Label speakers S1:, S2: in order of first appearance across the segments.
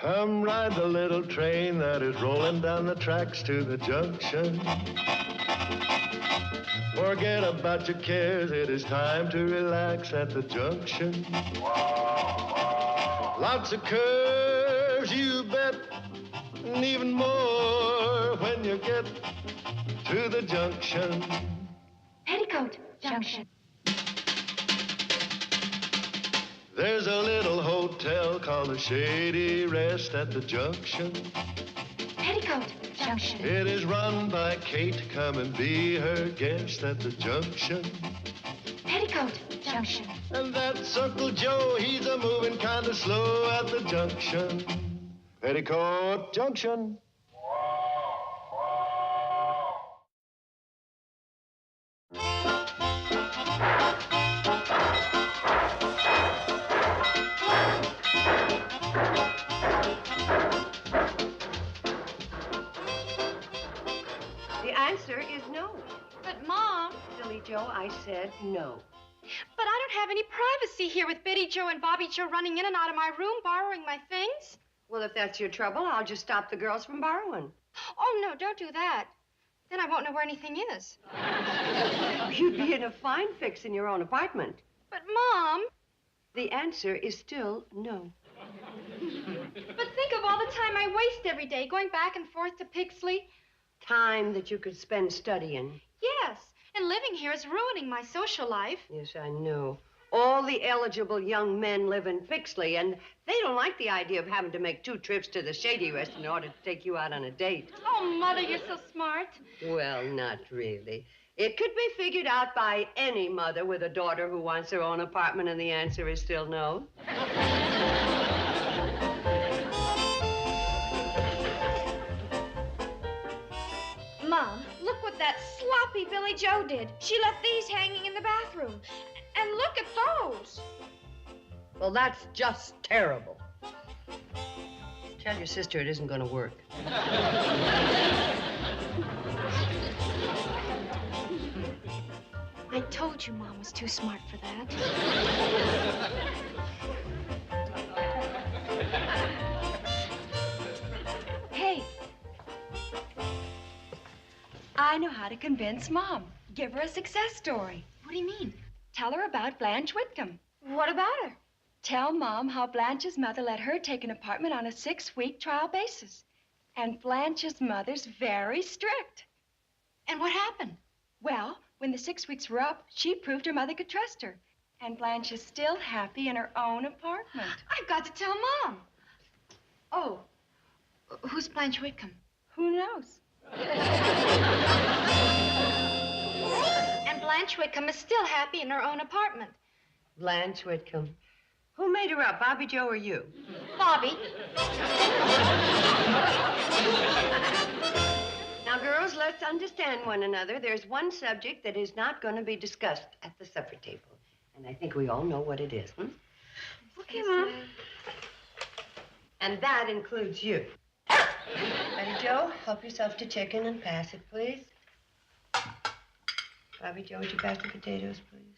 S1: Come ride the little train that is rolling down the tracks to the junction. Forget about your cares, it is time to relax at the junction. Lots of curves, you bet, and even more when you get to the junction.
S2: Petticoat Junction.
S1: There's a little hotel called the Shady Rest at the junction.
S2: Petticoat Junction.
S1: It is run by Kate. Come and be her guest at the junction.
S2: Petticoat Junction.
S1: And that's Uncle Joe. He's a moving kind of slow at the junction. Petticoat Junction.
S3: The answer is no.
S4: But, Mom...
S3: Silly Joe, I said no.
S4: But I don't have any privacy here with Betty Joe and Bobby Joe running in and out of my room, borrowing my things.
S3: Well, if that's your trouble, I'll just stop the girls from borrowing.
S4: Oh, no, don't do that. Then I won't know where anything is.
S3: You'd be in a fine fix in your own apartment.
S4: But, Mom...
S3: The answer is still no.
S4: But think of all the time I waste every day going back and forth to Pixley.
S3: Time that you could spend studying.
S4: Yes, and living here is ruining my social life.
S3: Yes, I know. All the eligible young men live in Pixley, and they don't like the idea of having to make 2 trips to the Shady Rest in order to take you out on a date.
S4: Oh, Mother, you're so smart.
S3: Well, not really. It could be figured out by any mother with a daughter who wants her own apartment, and the answer is still no.
S2: Mom, look what that sloppy Billy Joe did. She left these hanging in the bathroom. And look at those.
S3: Well, that's just terrible. Tell your sister it isn't going to work.
S2: I told you Mom was too smart for that.
S5: Hey. I know how to convince Mom. Give her a success story.
S2: What do you mean?
S5: Tell her about Blanche Whitcomb.
S2: What about her?
S5: Tell Mom how Blanche's mother let her take an apartment on a 6-week trial basis. And Blanche's mother's very strict.
S2: And what happened?
S5: Well, when the 6 weeks were up, she proved her mother could trust her. And Blanche is still happy in her own apartment.
S2: I've got to tell Mom. Oh, who's Blanche Whitcomb?
S5: Who knows?
S4: And Blanche Whitcomb is still happy in her own apartment.
S3: Blanche Whitcomb. Who made her up, Bobby Joe or you?
S4: Bobby.
S3: Now, girls, let's understand one another. There's one subject that is not going to be discussed at the supper table. And I think we all know what it is,
S2: Okay, Mom.
S3: And that includes you. Betty Joe, help yourself to chicken and pass it, please. Bobby Joe, would you pass the potatoes, please?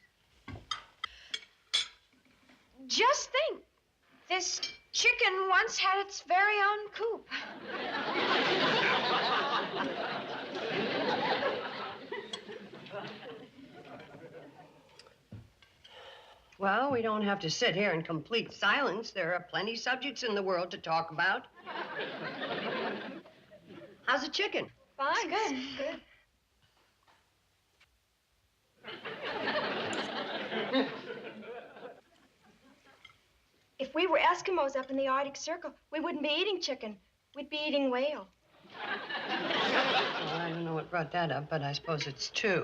S2: Just think, this chicken once had its very own coop.
S3: Well, we don't have to sit here in complete silence. There are plenty subjects in the world to talk about. How's the chicken?
S2: Fine. Good.
S5: If we were Eskimos up in the Arctic Circle, we wouldn't be eating chicken. We'd be eating whale.
S3: Well, I don't know what brought that up, but I suppose it's true.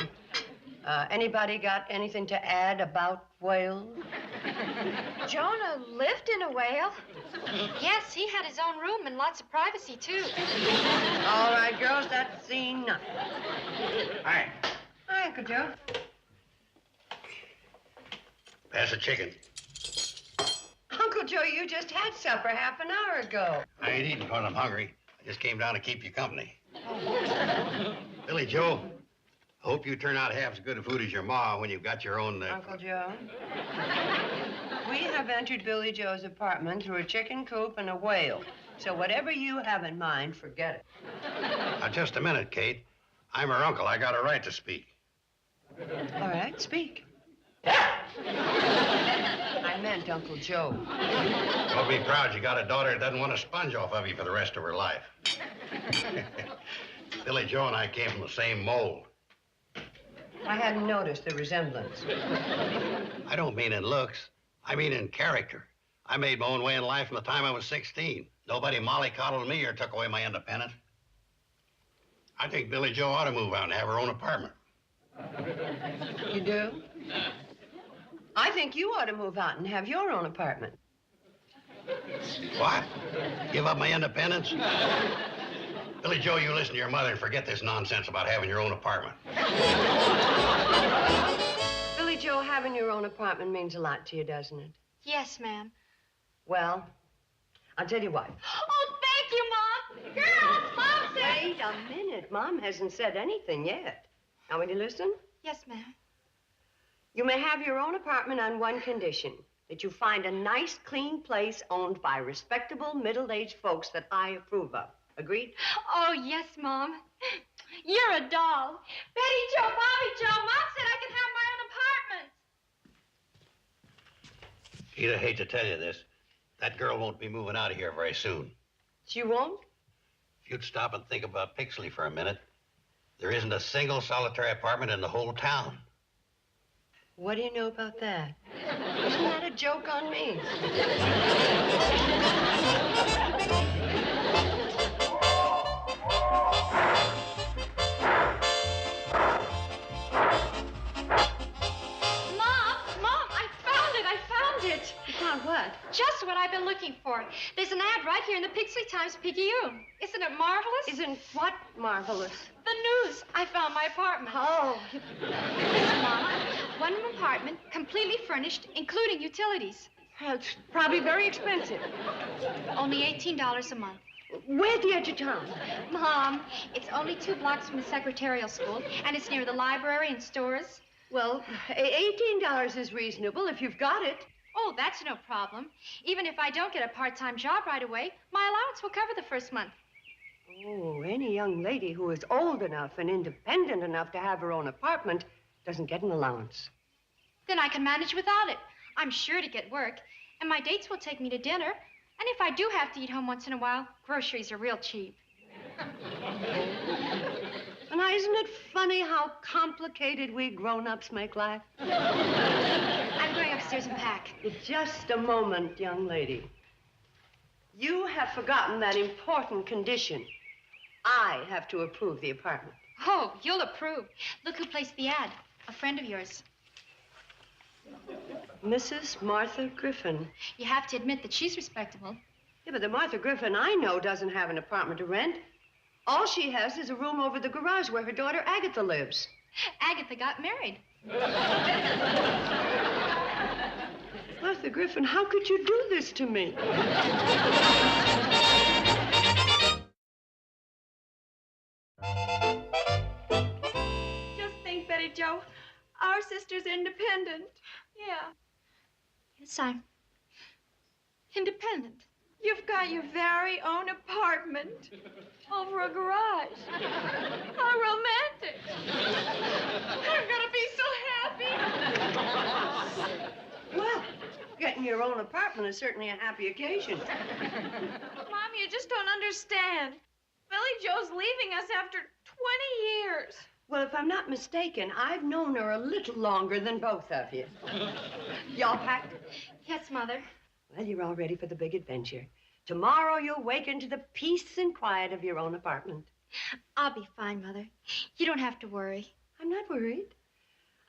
S3: Anybody got anything to add about whales?
S2: Jonah lived in a whale.
S4: Yes, he had his own room and lots of privacy, too.
S3: All right, girls, that's enough.
S6: Hi.
S3: Hi, Uncle Joe.
S6: Pass the chicken.
S3: Uncle Joe, you just had supper half an hour ago.
S6: I ain't eating because I'm hungry. I just came down to keep you company. Billy Joe, I hope you turn out half as good a food as your ma when you've got your own...
S3: Uncle Joe, we have entered Billy Joe's apartment through a chicken coop and a whale. So whatever you have in mind, forget it.
S6: Now, just a minute, Kate. I'm her uncle. I got a right to speak.
S3: All right, speak. I meant Uncle Joe.
S6: Don't be proud. You got a daughter that doesn't want to sponge off of you for the rest of her life. Billy Joe and I came from the same mold.
S3: I hadn't noticed the resemblance.
S6: I don't mean in looks. I mean in character. I made my own way in life from the time I was 16. Nobody mollycoddled me or took away my independence. I think Billy Joe ought to move out and have her own apartment.
S3: You do? I think you ought to move out and have your own apartment.
S6: What? Give up my independence? Billy Joe, you listen to your mother and forget this nonsense about having your own apartment.
S3: Billy Joe, having your own apartment means a lot to you, doesn't it?
S4: Yes, ma'am.
S3: Well, I'll tell you what.
S4: Oh, thank you, Mom. Girls, Mom said...
S3: Wait a minute. Mom hasn't said anything yet. Now, will you listen?
S4: Yes, ma'am.
S3: You may have your own apartment on one condition, that you find a nice, clean place owned by respectable, middle-aged folks that I approve of. Agreed?
S4: Oh, yes, Mom. You're a doll. Betty Joe, Bobby Joe, Mom said I could have my own apartment.
S6: Pete, I hate to tell you this. That girl won't be moving out of here very soon.
S3: She won't?
S6: If you'd stop and think about Pixley for a minute, there isn't a single solitary apartment in the whole town.
S3: What do you know about that? Isn't that a joke on me? What?
S4: Just what I've been looking for. There's an ad right here in the Pixley Times-Picayune. Isn't it marvelous?
S3: Isn't what marvelous?
S4: The news. I found my apartment.
S3: Oh.
S4: Listen, Mama. One-room apartment, completely furnished, including utilities.
S3: It's probably very expensive.
S4: Only $18 a month.
S3: We're at the edge of town.
S4: Mom, it's only 2 blocks from the secretarial school, and it's near the library and stores.
S3: Well, $18 is reasonable if you've got it.
S4: Oh, that's no problem. Even if I don't get a part-time job right away, my allowance will cover the first month.
S3: Oh, any young lady who is old enough and independent enough to have her own apartment doesn't get an allowance.
S4: Then I can manage without it. I'm sure to get work, and my dates will take me to dinner. And if I do have to eat home once in a while, groceries are real cheap.
S3: And isn't it funny how complicated we grown-ups make life?
S4: I'm going upstairs and pack.
S3: Just a moment, young lady. You have forgotten that important condition. I have to approve the apartment.
S4: Oh, you'll approve. Look who placed the ad. A friend of yours.
S3: Mrs. Martha Griffin.
S4: You have to admit that she's respectable.
S3: Yeah, but the Martha Griffin I know doesn't have an apartment to rent. All she has is a room over the garage where her daughter Agatha lives.
S4: Agatha got married.
S3: Martha Griffin, how could you do this to me?
S5: Just think, Betty Joe, our sister's independent. Yeah.
S4: Yes, I'm independent.
S5: You've got your very own apartment over a garage. How romantic. I'm gonna be so happy.
S3: Well, getting your own apartment is certainly a happy occasion.
S5: Mom, you just don't understand. Billy Joe's leaving us after 20 years.
S3: Well, if I'm not mistaken, I've known her a little longer than both of you. Y'all packed?
S4: Yes, Mother.
S3: Well, you're all ready for the big adventure. Tomorrow you'll wake into the peace and quiet of your own apartment.
S4: I'll be fine, Mother. You don't have to worry.
S3: I'm not worried.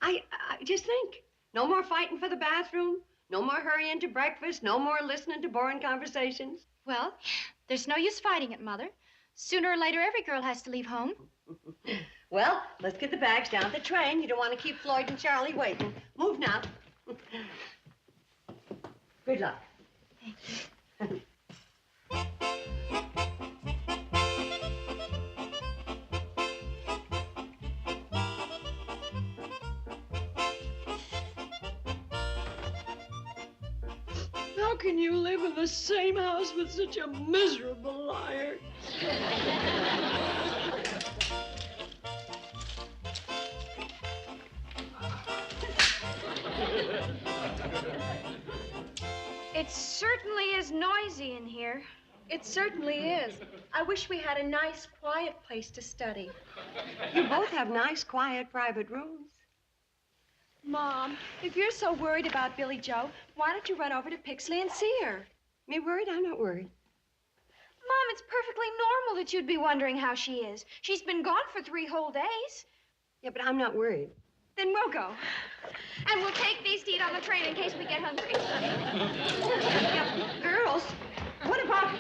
S3: I just think. No more fighting for the bathroom. No more hurrying to breakfast. No more listening to boring conversations.
S4: Well, there's no use fighting it, Mother. Sooner or later, every girl has to leave home.
S3: Well, let's get the bags down the train. You don't want to keep Floyd and Charlie waiting. Move now. Good luck.
S4: Thank you.
S3: How
S5: How can you live in the same house with such a miserable liar?
S2: It certainly is noisy in here.
S5: It certainly is. I wish we had a nice, quiet place to study.
S3: You both have nice, quiet, private rooms.
S5: Mom, if you're so worried about Billy Joe, why don't you run over to Pixley and see her?
S3: Me worried? I'm not worried.
S2: Mom, it's perfectly normal that you'd be wondering how she is. She's been gone for 3 whole days.
S3: Yeah, but I'm not worried.
S2: Then we'll go. And we'll take these to eat on the train in case we get hungry.
S3: Girls, what about...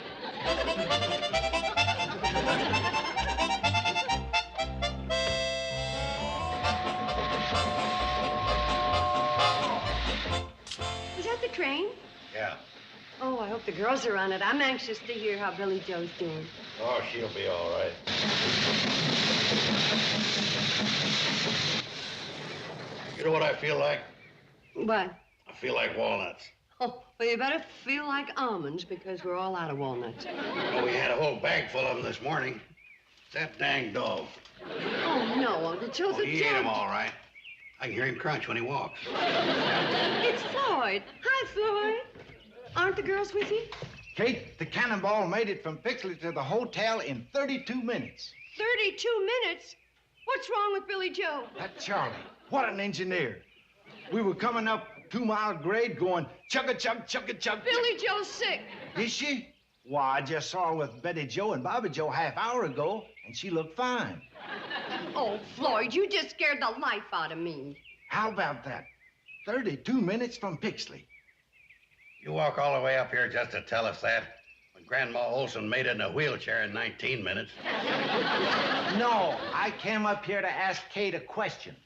S3: Is that the train?
S6: Yeah.
S3: Oh, I hope the girls are on it. I'm anxious to hear how Billy Joe's doing.
S6: Oh, she'll be all right. You know what I feel like?
S3: What?
S6: I feel like walnuts.
S3: Oh, well, you better feel like almonds because we're all out of walnuts.
S6: Well, we had a whole bag full of them this morning. It's that dang dog.
S3: Oh, no, Uncle Joe,
S6: Oh, he ate them all right. I can hear him crunch when he walks.
S3: It's Floyd. Hi, Floyd. Aren't the girls with you?
S7: Kate, the cannonball made it from Pixley to the hotel in 32 minutes.
S3: 32 minutes? What's wrong with Billy Joe?
S7: That Charlie, what an engineer. We were coming up 2 Mile grade going chugga-chug, chugga-chug.
S3: Billy Joe's sick.
S7: Is she? Why, I just saw her with Betty Joe and Bobby Joe half-hour ago, and she looked fine.
S3: Oh, Floyd, you just scared the life out of me.
S7: How about that? 32 minutes from Pixley.
S6: You walk all the way up here just to tell us that? When Grandma Olson made it in a wheelchair in 19 minutes.
S7: No, I came up here to ask Kate a question.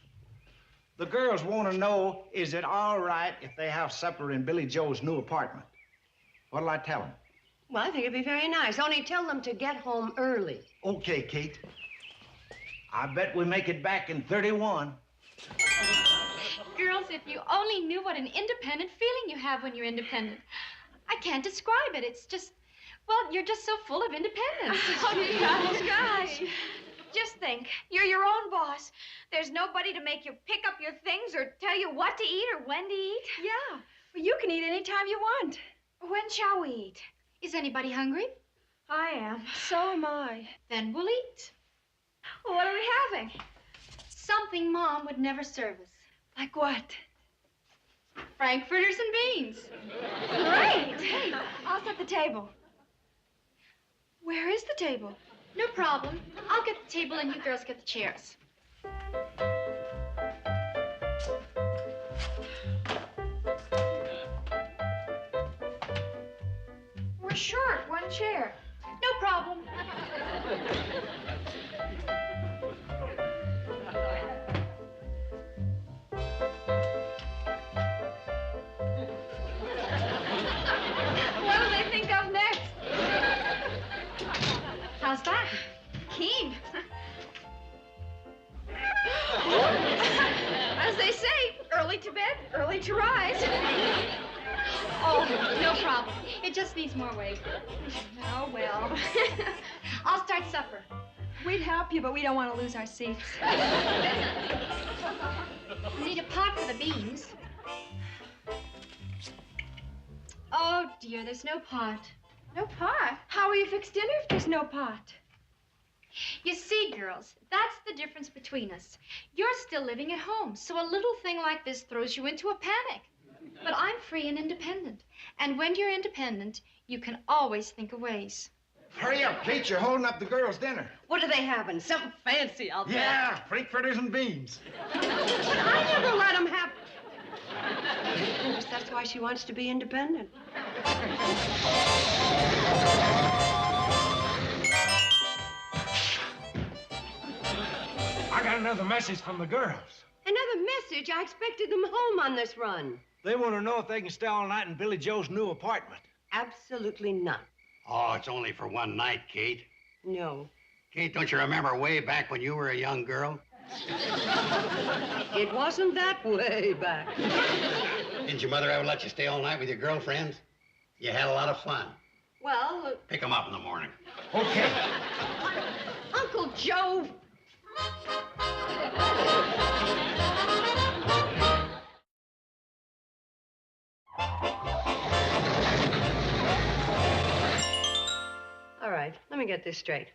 S7: The girls want to know, is it all right if they have supper in Billy Joe's new apartment? What'll I tell them?
S3: Well, I think it'd be very nice. Only tell them to get home early.
S7: Okay, Kate. I bet we make it back in 31.
S4: Girls, if you only knew what an independent feeling you have when you're independent. I can't describe it. It's just, well, you're just so full of independence.
S2: Oh, gosh. Just think, you're your own boss. There's nobody to make you pick up your things or tell you what to eat or when to eat.
S5: Yeah, well, you can eat any time you want.
S2: When shall we eat?
S4: Is anybody hungry?
S2: I am.
S5: So am I.
S4: Then we'll eat.
S2: Well, what are we having?
S4: Something Mom would never serve us.
S5: Like what?
S4: Frankfurters and beans.
S2: Great. Hey, I'll set the table.
S5: Where is the table?
S4: No problem. I'll get the table and you girls get the chairs.
S2: We're short one chair.
S4: No problem.
S2: What do they think of next?
S4: How's that?
S2: Keen. As they say, early to bed, early to rise.
S4: Oh, no problem. It just needs more weight.
S2: Oh, well.
S4: I'll start supper.
S5: We'd help you, but we don't want to lose our seats.
S4: Need a pot for the beans. Oh, dear, there's no pot.
S5: No pot? How will you fix dinner if there's no pot?
S4: You see, girls, that's the difference between us. You're still living at home, so a little thing like this throws you into a panic. But I'm free and independent. And when you're independent, you can always think of ways.
S7: Hurry up, Kate, you're holding up the girls' dinner.
S3: What are they having? Something fancy, I'll bet.
S7: Yeah, frankfurters and beans.
S3: But I never let them have... Yes, that's why she wants to be independent.
S7: I got another message from the girls.
S3: Another message? I expected them home on this run.
S7: They want to know if they can stay all night in Billy Joe's new apartment.
S3: Absolutely not.
S6: Oh, it's only for one night, Kate.
S3: No.
S6: Kate, don't you remember way back when you were a young girl?
S3: It wasn't that way back.
S6: Didn't your mother ever let you stay all night with your girlfriends? You had a lot of fun.
S3: Well,
S6: Pick 'em up in the morning.
S7: Okay.
S3: Uncle Joe. All right, let me get this straight.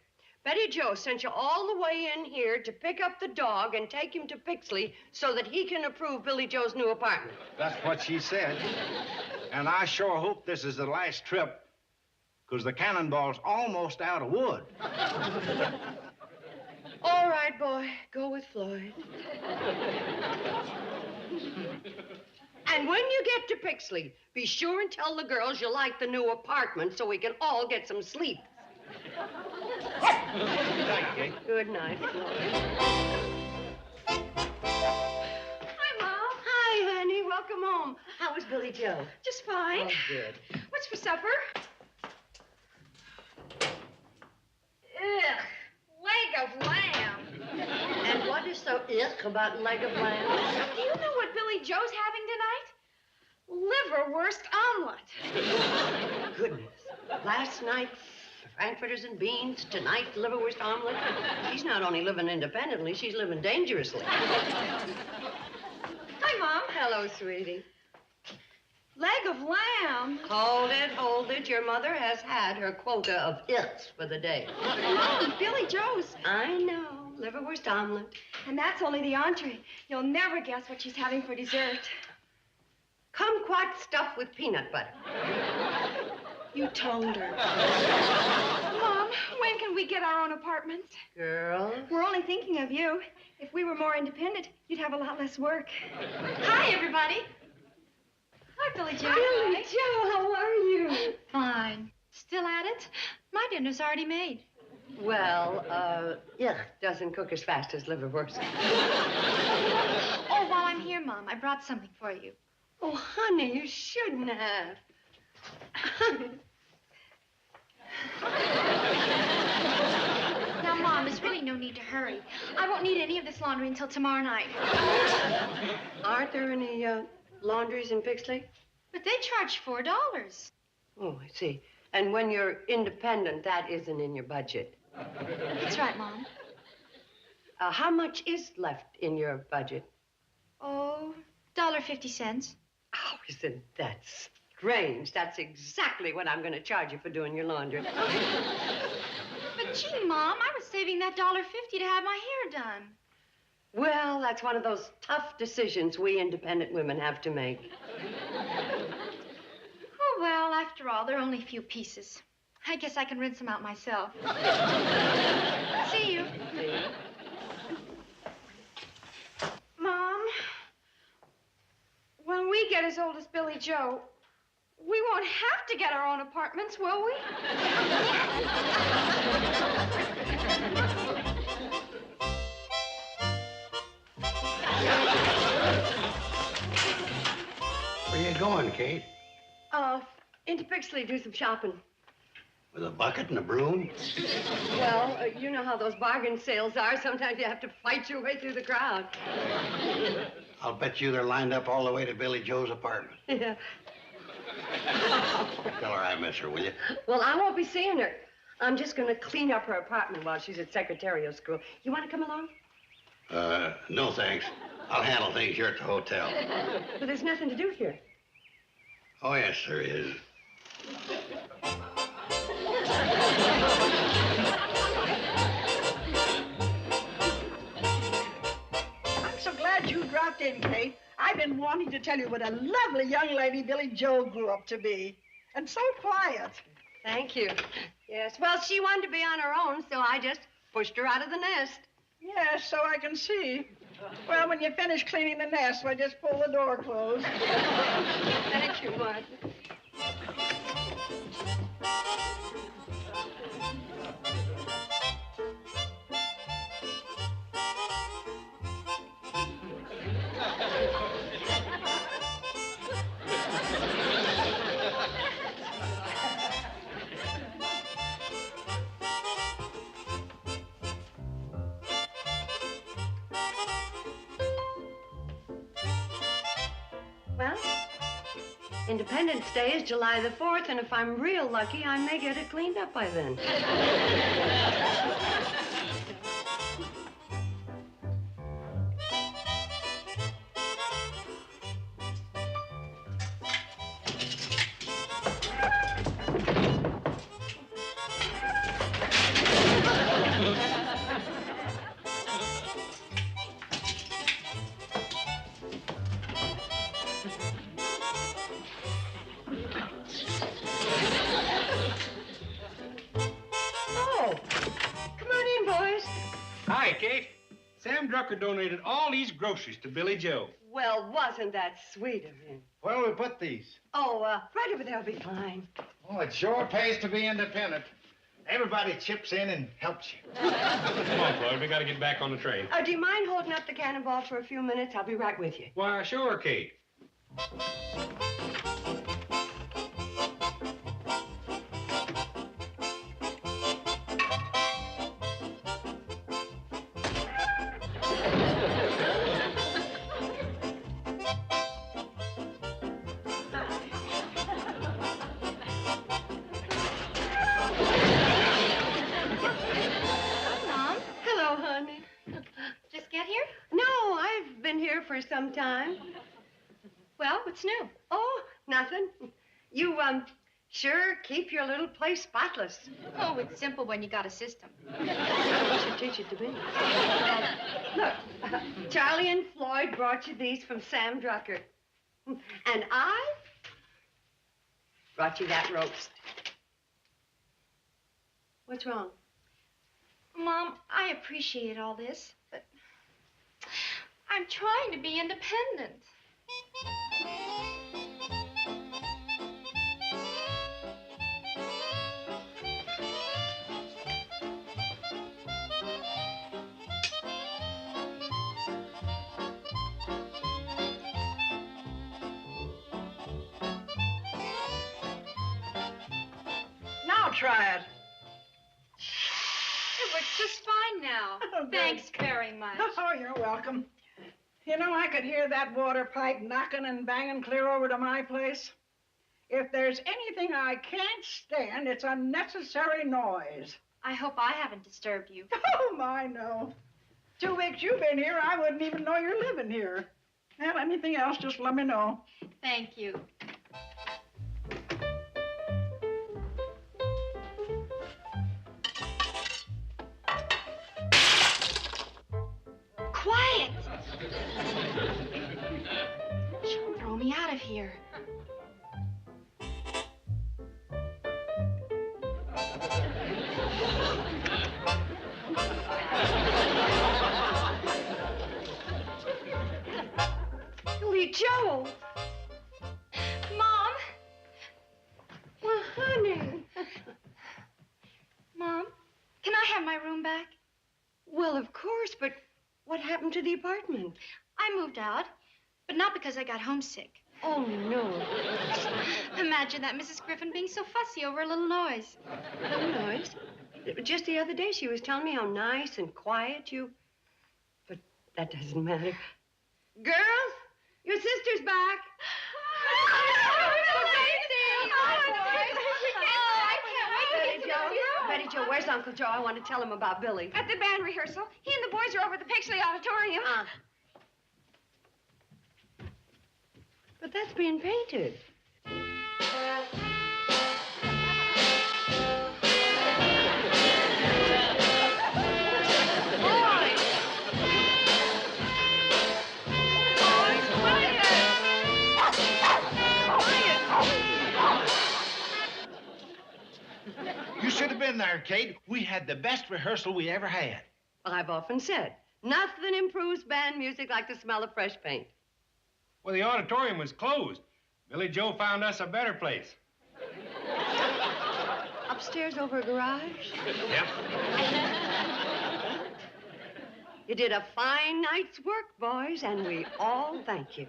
S3: Betty Jo sent you all the way in here to pick up the dog and take him to Pixley so that he can approve Billy Joe's new apartment.
S7: That's what she said. And I sure hope this is the last trip, because the cannonball's almost out of wood.
S3: All right, boy, go with Floyd. And when you get to Pixley, be sure and tell the girls you like the new apartment so we can all get some sleep.
S7: Good night, Kate.
S3: Good night, Floyd.
S2: Hi, Mom.
S3: Hi, honey. Welcome home. How was Billy Joe?
S2: Just fine.
S3: Oh, good.
S2: What's for supper? Ugh, leg of lamb.
S3: And what is so ick about leg of lamb?
S2: Do you know what Billy Joe's having tonight? Liverwurst omelet.
S3: Goodness. Last night, frankfurters and beans. Tonight, liverwurst omelet. She's not only living independently, she's living dangerously.
S2: Hi, Mom.
S3: Hello, sweetie.
S2: Leg of lamb.
S3: Hold it, hold it. Your mother has had her quota of icks for the day.
S2: Mom, Billy Joe's.
S3: I know. Liverwurst omelet.
S2: And that's only the entree. You'll never guess what she's having for dessert.
S3: Kumquat stuffed with peanut butter.
S2: You told her. Mom, when can we get our own apartment?
S3: Girl.
S2: We're only thinking of you. If we were more independent, you'd have a lot less work. Hi, everybody. Hi, Billy Joe.
S3: Billy Joe, how are you?
S4: Fine. Still at it? My dinner's already made.
S3: Well, doesn't cook as fast as liverwurst.
S4: Oh, while I'm here, Mom, I brought something for you.
S3: Oh, honey, you shouldn't have.
S4: Now, Mom, there's really no need to hurry. I won't need any of this laundry until tomorrow night.
S3: Aren't there any laundries in Pixley?
S4: But they charge $4.
S3: Oh, I see. And when you're independent, that isn't in your budget.
S4: That's right, Mom.
S3: How much is left in your budget?
S4: Oh, $1.50.
S3: Oh, isn't that strange? That's exactly what I'm going to charge you for doing your laundry.
S4: But gee, Mom, I was saving that $1.50 to have my hair done.
S3: Well, that's one of those tough decisions we independent women have to make.
S4: Oh, well, after all, there are only a few pieces. I guess I can rinse them out myself. See you.
S3: See?
S2: Mom, when we get as old as Billy Joe, we won't have to get our own apartments, will we?
S6: Where you going, Kate?
S3: Into Pixley, do some shopping.
S6: With a bucket and a broom?
S3: Well, you know how those bargain sales are. Sometimes you have to fight your way through the crowd.
S6: I'll bet you they're lined up all the way to Billy Joe's apartment.
S3: Yeah.
S6: Tell her I miss her, will you?
S3: Well, I won't be seeing her. I'm just going to clean up her apartment while she's at secretarial school. You want to come along?
S6: No thanks. I'll handle things here at the hotel.
S3: But there's nothing to do here.
S6: Oh, yes, there is.
S8: I'm so glad you dropped in, Kate. I've been wanting to tell you what a lovely young lady Billy Joe grew up to be. And so quiet.
S3: Thank you. Yes, well, she wanted to be on her own, so I just pushed her out of the nest.
S8: Yes, so I can see. Well, when you finish cleaning the nest, we'll just pull the door closed.
S3: Thank you, Martha. Well, Independence Day is July the 4th, and if I'm real lucky, I may get it cleaned up by then.
S9: Hi, Kate. Sam Drucker donated all these groceries to Billy Joe.
S3: Well, wasn't that sweet of him?
S7: Where do we put these?
S3: Oh, right over there will be fine.
S7: Oh, it sure pays to be independent. Everybody chips in and helps you.
S9: Come on, Floyd. We got to get back on the train.
S3: Do you mind holding up the cannonball for a few minutes? I'll be right with you.
S9: Why, sure, Kate.
S3: For some time.
S4: Well, what's new?
S3: Oh, nothing. You, sure keep your little place spotless.
S4: Oh, it's simple when you got a system.
S3: I should teach it to me. Look, Charlie and Floyd brought you these from Sam Drucker. And I brought you that roast. What's wrong?
S4: Mom, I appreciate all this, but I'm trying to be independent.
S8: Now try it.
S4: It works just fine now.
S8: Oh,
S4: thanks very much.
S8: Oh, you're welcome. You know, I could hear that water pipe knocking and banging clear over to my place. If there's anything I can't stand, it's unnecessary noise.
S4: I hope I haven't disturbed you.
S8: Oh, my, no. 2 weeks you've been here, I wouldn't even know you're living here. Well, anything else, just let me know.
S4: Thank you. Quiet! She'll throw me out of here.
S3: Billy Joe!
S4: Mom!
S3: Well, honey.
S4: Mom, can I have my room back?
S3: Well, of course, but what happened to the apartment?
S4: I moved out, but not because I got homesick.
S3: Oh, no.
S4: Imagine that, Mrs. Griffin being so fussy over a little noise.
S3: No noise. Just the other day, she was telling me how nice and quiet you... But that doesn't matter. Girls, your sister's back. Betty Jo, where's Uncle Joe? I want to tell him about Billy.
S2: At the band rehearsal. He and the boys are over at the Pixley Auditorium.
S3: But that's being painted.
S7: You should have been there, Kate. We had the best rehearsal we ever had.
S3: Well, I've often said, nothing improves band music like the smell of fresh paint.
S9: Well, the auditorium was closed. Billy Joe found us a better place.
S3: Upstairs over a garage?
S9: Yep.
S3: You did a fine night's work, boys, and we all thank you.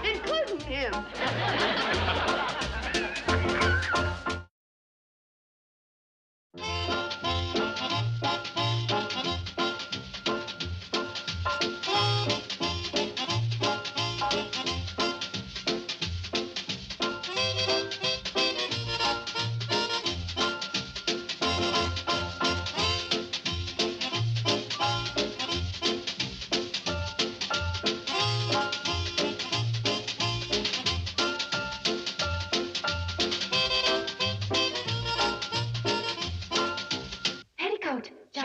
S3: Including him.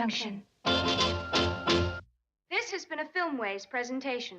S2: Junction. This has been a Filmways presentation.